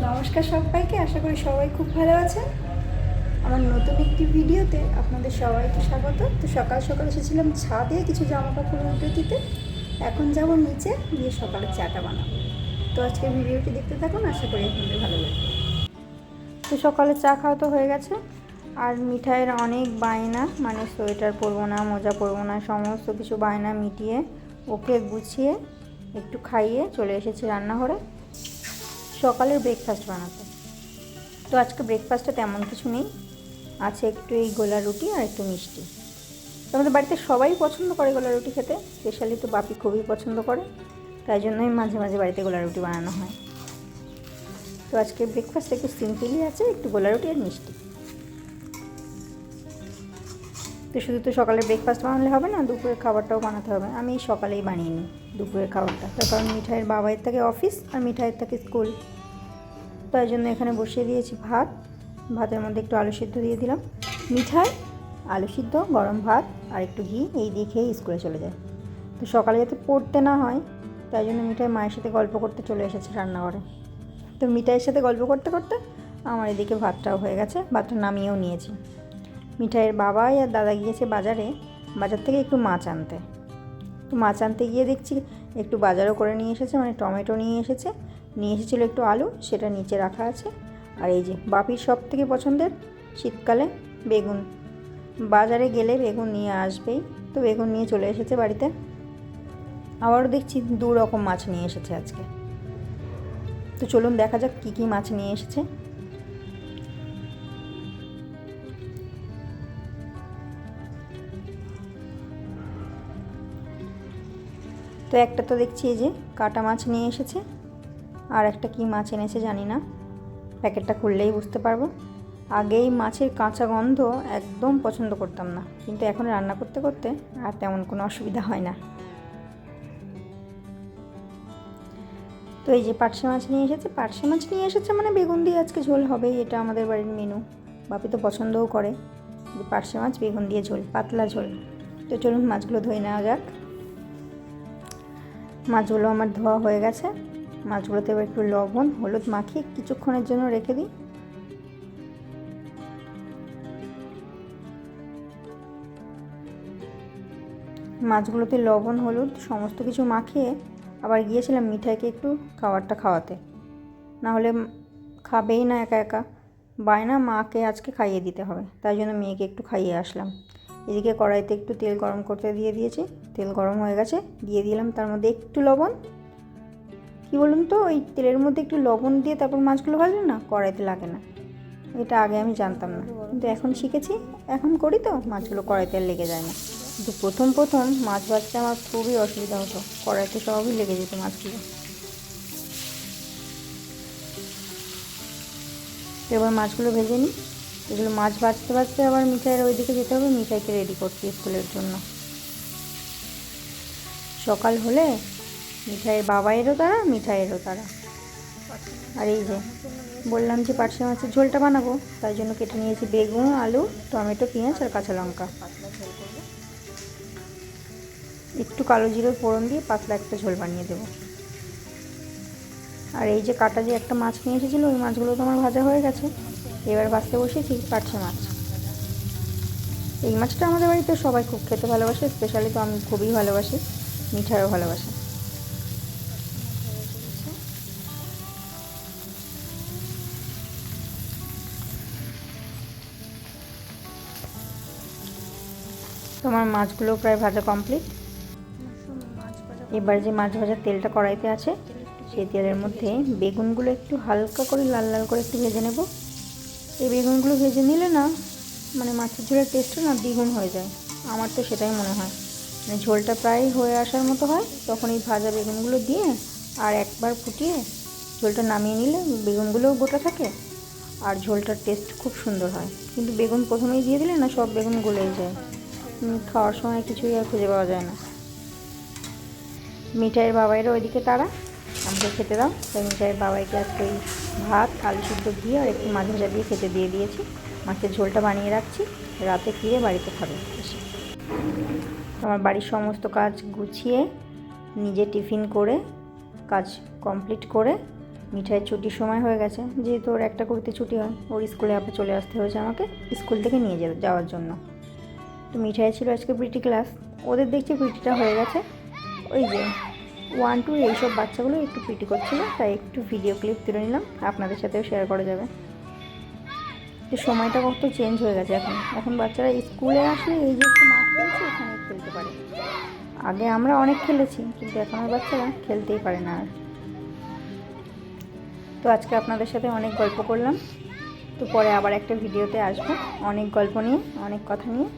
নমস্কার সবাইকে, আশা করি সবাই খুব ভালো আছেন। আমার নতুন একটি ভিডিওতে আপনাদের সবাইকে স্বাগত। তো সকাল সকাল এসেছিলাম ছাদে কিছু জামা কাপড় উল্টে দিতে। এখন যাব নিচে গিয়ে সকালে চাটা বানাবো। তো আজকের ভিডিওটি দেখতে থাকুন, আশা করি আপনাদের ভালো লাগবে। তো সকালে চা খাওয়া তো হয়ে গেছে, আর মিঠাইয়ের অনেক বায়না, মানে সোয়েটার পরবো না, মোজা পরবো না, সমস্ত কিছু বায়না মিটিয়ে ওকে গুছিয়ে একটু খাইয়ে চলে এসেছি রান্নাঘরে সকালের ব্রেকফাস্ট বানাতে। তো আজকে ব্রেকফাস্টে তেমন কিছু নেই, আছে একটু এই গোলা রুটি আর একটু মিষ্টি। তো আমাদের বাড়িতে সবাই পছন্দ করে গোলা রুটি খেতে, স্পেশালি তো বাপি খুবই পছন্দ করে, তাই জন্যই মাঝে মাঝে বাড়িতে গোলা রুটি বানানো হয়। তো আজকে ব্রেকফাস্ট একটু সিম্পলই আছে, একটু গোলা রুটি আর মিষ্টি। তো শুধু তো সকালে ব্রেকফাস্ট বানালে হবে না, দুপুরের খাবারটাও বানাতে হবে। আমি সকালেই বানিয়ে নিই দুপুরের খাবারটা, তার কারণ মিঠাইয়ের বাবাইয়ের থাকে অফিস আর মিঠাইয়ের থাকে স্কুল। তাই জন্য এখানে বসিয়ে দিয়েছি ভাত, ভাতের মধ্যে একটু আলু সিদ্ধ দিয়ে দিলাম, মিঠাই, আলু সিদ্ধ, গরম ভাত আর একটু ঘি, এই দিয়ে খেয়ে স্কুলে চলে যায়। তো সকালে যাতে পড়তে না হয় তাই জন্য মিঠাই মায়ের সাথে গল্প করতে চলে এসেছে রান্নাঘরে। তো মিঠাইয়ের সাথে গল্প করতে করতে আমার এদিকে ভাতটাও হয়ে গেছে, ভাতটা নামিয়েও নিয়েছি। মিঠাইয়ের বাবাই আর দাদা গিয়েছে বাজার থেকে একটু মাছ আনতে। তো মাছ আনতে গিয়ে দেখছি একটু বাজারও করে নিয়ে এসেছে, মানে টমেটো নিয়ে এসেছিলো একটু আলু, সেটা নিচে রাখা আছে। আর এই যে বাপির সব থেকে পছন্দের শীতকালে বেগুন, বাজারে গেলে বেগুন নিয়ে আসবেই। তো বেগুন নিয়ে চলে এসেছে বাড়িতে। আবারও দেখছি 2 রকম মাছ নিয়ে এসেছে আজকে। তো চলুন দেখা যাক কী কী মাছ নিয়ে এসেছে। তো একটা তো দেখছি এই যে কাটা মাছ নিয়ে এসেছে, আর একটা কী মাছ এনেছে জানি না, প্যাকেটটা খুললেই বুঝতে পারবো। আগেই মাছের কাঁচা গন্ধ একদম পছন্দ করতাম না, কিন্তু এখন রান্না করতে করতে আর তেমন কোনো অসুবিধা হয় না। তো এই যে পার্শে মাছ নিয়ে এসেছে মানে বেগুন দিয়ে আজকে ঝোল হবেই, এটা আমাদের বাড়ির মেনু। বাপি তো পছন্দও করে যে পার্শে মাছ বেগুন দিয়ে ঝোল, পাতলা ঝোল। তো চলুন মাছগুলো ধুয়ে নেওয়া যাক। মাছগুলো আমার ধোয়া হয়ে গেছে, মাছগুলোতে এবার একটু লবণ হলুদ মাখিয়ে কিছুক্ষণের জন্য রেখে দিই। মাছগুলোতে লবণ হলুদ সমস্ত কিছু মাখিয়ে আবার গিয়েছিলাম মিঠাইকে একটু খাবারটা খাওয়াতে, না হলে খাবেই না একা একা, বায়না মাকে আজকে খাইয়ে দিতে হবে, তাই জন্য মেয়েকে একটু খাইয়ে আসলাম। এদিকে কড়াইতে একটু তেল গরম করতে দিয়ে দিয়েছি, তেল গরম হয়ে গেছে, দিয়ে দিলাম তার মধ্যে একটু লবণ। কী বলুন তো, ওই তেলের মধ্যে একটু লবণ দিয়ে তারপর মাছগুলো ভাজলে না কড়াইতে লাগে না। এটা আগে আমি জানতাম না, কিন্তু এখন শিখেছি, এখন করি তো মাছগুলো কড়াইতে লেগে যায় না। কিন্তু প্রথম মাছ ভাজতে আমার খুবই অসুবিধা হতো, কড়াইতে সবই লেগে যেত মাছগুলো। তো এবার মাছগুলো ভেজে নিই। এগুলো মাছ ভাজতে ভাজতে আবার মিঠাইয়ের ওইদিকে যেতে হবে, মিঠাইকে রেডি করতে স্কুলের জন্য। সকাল হলে মিঠাইয়ের বাবাইয়েরও তারা, মিঠাইয়েরও তারা। আর এই যে বললাম যে পার্শে মাছের ঝোলটা বানাবো, তাই জন্য কেটে নিয়েছি বেগুন, আলু, টমেটো, পেঁয়াজ আর কাঁচা লঙ্কা। একটু কালো জিরের ফোড়ন দিয়ে পাতলা একটা ঝোল বানিয়ে দেবো। আর এই যে কাটা যে একটা মাছ নিয়ে এসেছিলো, ওই মাছগুলো তো আমার ভাজা হয়ে গেছে। এবার ভাজতে বসেছি পার্শে মাছ। এই মাছটা আমাদের বাড়িতে সবাই খুব খেতে ভালোবাসে, স্পেশালি তো আমি খুবই ভালোবাসি, মিঠাইও ভালোবাসে। তোমার মাছগুলো প্রায় ভাজা কমপ্লিট। এবার যে মাছ ভাজার তেলটা কড়াইতে আছে, সেই তেলের মধ্যে বেগুনগুলো একটু হালকা করে লাল লাল করে একটু ভেজে নেব। এই বেগুনগুলো ভেজে নিলে না, মানে মাছের ঝোলের টেস্টটা না দ্বিগুণ হয়ে যায়, আমার তো সেটাই মনে হয়। মানে ঝোলটা প্রায় হয়ে আসার মতো হয়, তখন এই ভাজা বেগুনগুলো দিয়ে আর একবার ফুটিয়ে ঝোলটা নামিয়ে নিলে বেগুনগুলোও গোটা থাকে আর ঝোলটার টেস্ট খুব সুন্দর হয়। কিন্তু বেগুন প্রথমেই দিয়ে দিলে না সব বেগুন গলেই যায়, খাওয়ার সময় কিছুই আর খুঁজে পাওয়া যায় না। মিঠাইয়ের বাবাইয়েরও ওইদিকে তারা, আমাকে খেতে দাও, তাই মিঠাইয়ের বাবাইকে আজকে ওই ভাত, আলু সিদ্ধ দিয়ে আর একটু মাছ ভাজা দিয়ে খেতে দিয়ে দিয়েছি। মাছের ঝোলটা বানিয়ে রাখছি, রাতে ফিরে বাড়িতে খাবে এসে। আমার বাড়ির সমস্ত কাজ গুছিয়ে নিজে টিফিন করে কাজ কমপ্লিট করে মিঠাইয়ের ছুটির সময় হয়ে গেছে, যেহেতু ওর 1টা কুড়িতে ছুটি হয়, ওর স্কুলে আবার চলে আসতে হয়েছে আমাকে স্কুল থেকে নিয়ে যাওয়ার জন্য। তো মিঠাই ছিল আজকে পিটি ক্লাস, ওদের দেখছি পিটিটা হয়ে গেছে। ওই যে 1, 2 এইসব বাচ্চাগুলো একটু পিটি করছিল, তাই একটু ভিডিও ক্লিপ তুলে নিলাম, আপনাদের সাথেও শেয়ার করা যাবে। তো সময়টা কত চেঞ্জ হয়ে গেছে এখন বাচ্চারা স্কুলে আসলে এই যে একটু মাঠ খেলছে এখানে খেলতে পারে। আগে আমরা অনেক খেলেছি, কিন্তু এখনের বাচ্চারা খেলতেই পারে না আর। তো আজকে আপনাদের সাথে অনেক গল্প করলাম, তো পরে আবার একটা ভিডিওতে আসবো অনেক গল্প নিয়ে, অনেক কথা নিয়ে।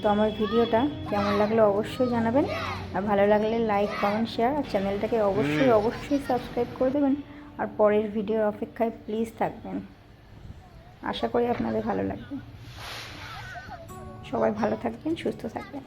তো আমার ভিডিওটা কেমন লাগলো অবশ্যই জানাবেন, আর ভালো লাগলে লাইক, কমেন্ট, শেয়ার, আর চ্যানেলটাকে অবশ্যই সাবস্ক্রাইব করে দেবেন। আর পরের ভিডিওর অপেক্ষায় প্লিজ থাকবেন, আশা করি আপনাদের ভালো লাগবে। সবাই ভালো থাকবেন, সুস্থ থাকবেন।